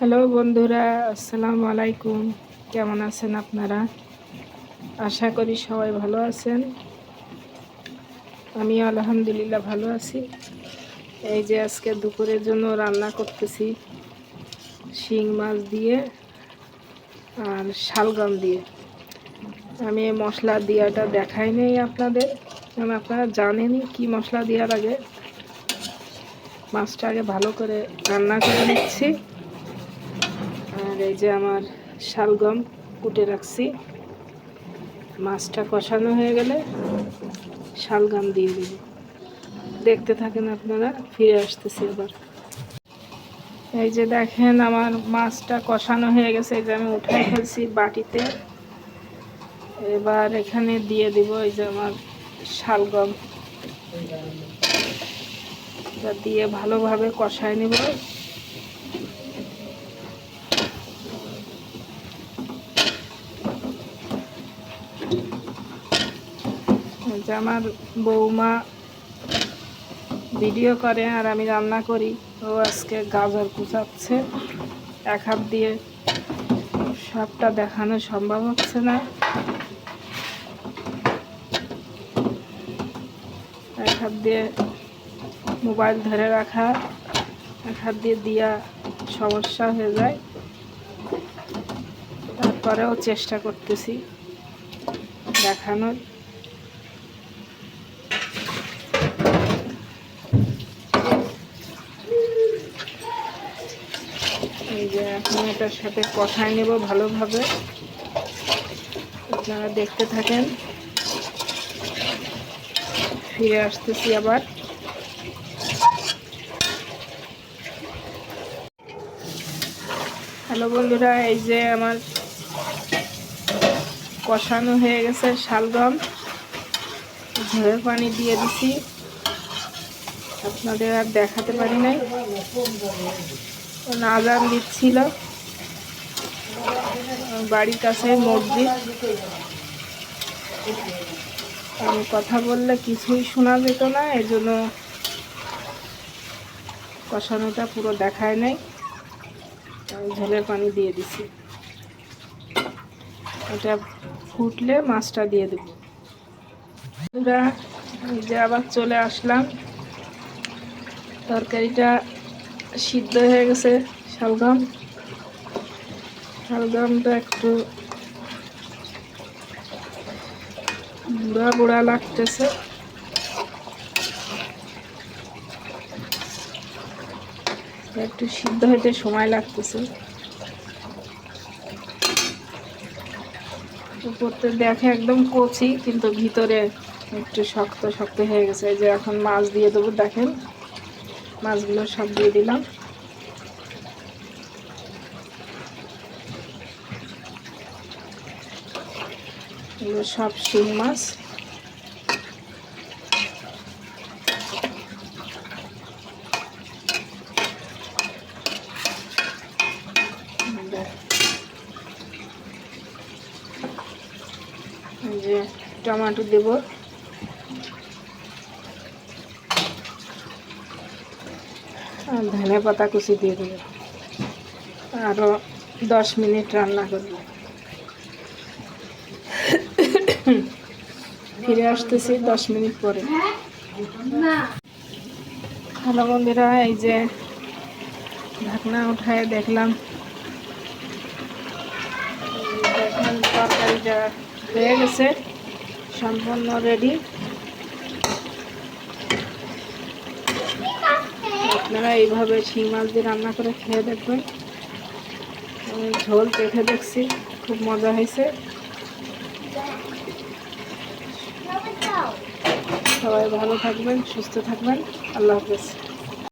Hello বন্ধুরা, আসসালামু আলাইকুম। কেমন আছেন আপনারা? আশা করি সবাই ভালো আছেন। আমি আলহামদুলিল্লাহ ভালো আছি। এই যে আজকে দুপুরের জন্য রান্না করতেছি শিং মাছ দিয়ে আর শালগম দিয়ে। আমি এই মশলা দিয়াটা দেখাই নেই আপনাদের, কারণ আপনারা জানেনই কি মশলা দেওয়ার আগে। মাছটা আগে ভালো করে রান্না করে নিচ্ছি। আর এই যে আমার শালগম কুটে রাখছি। মাছটা কষানো হয়ে গেলে শালগম দিয়ে দেব। দেখতে থাকেন আপনারা, ফিরে আসতেছি আবার। এই যে দেখেন আমার মাছটা কষানো হয়ে গেছে। এই যে আমি উঠাই ফেলছি বাটিতে। এবার এখানে দিয়ে দিব এই যে আমার শালগম দিয়ে ভালোভাবে কষায় নেব। যে আমার বৌমা ভিডিও করে আর আমি রান্না করি। ও আজকে গাজর কুচাচ্ছে। এক হাত দিয়ে সবটা দেখানো সম্ভব হচ্ছে না। এক হাত দিয়ে মোবাইল ধরে রাখা, এক হাত দিয়ে দিয়া সমস্যা হয়ে যায়। তারপরেও চেষ্টা করতেছি দেখানোর। এই যে এখন এটার সাথে কষায় নেব ভালোভাবে। আপনারা দেখতে থাকেন, ফিরে আসতেছি আবার। হ্যালো বন্ধুরা, এই যে আমার কষানো হয়ে গেছে শালগম। ঝোলের পানি দিয়ে দিছি, আপনাদের আর দেখাতে পারি নাই, আজান দিচ্ছিল। বাড়ির কাছে মসজিদ, আমি কথা বললে কিছুই শোনা যেত না, এজন্য কষানোটা পুরো দেখায় নাই। ঝোলের পানি দিয়ে দিছি। এটা ফুটলে মাছটা দিয়ে দেব। এই যে আবার চলে আসলাম। তরকারিটা সিদ্ধ হয়ে গেছে। শালগমটা একটু বুড়া বুড়া লাগতেছে। একটু সিদ্ধ হতে সময় লাগতেছে। উপরতে দেখে একদম কচি, কিন্তু ভিতরে একটু শক্ত শক্ত হয়ে গেছে। এই যে এখন মাছ দিয়ে দেবো। দেখেন মাছগুলো সব দিয়ে দিলাম। এগুলো সব শিং মাছ। এই যে টমেটো দেব। আর ধনে পাতা কুচি দিয়ে দেবো। আরও 10 মিনিট রান্না করব। ফিরে আসতেছি 10 মিনিট পরে। হ্যালো বন্ধুরা, এই যে ঢাকনা উঠায় দেখলাম, দেখেন তরকারিটা হয়ে গেছে, সম্পূর্ণ রেডি। আপনারা এইভাবে শিং মাছ দিয়ে রান্না করে খেয়ে দেখবেন। আমি ঝোল চেখে দেখছি, খুব মজা হয়েছে। সবাই ভালো থাকবেন, সুস্থ থাকবেন। আল্লাহ হাফেজ।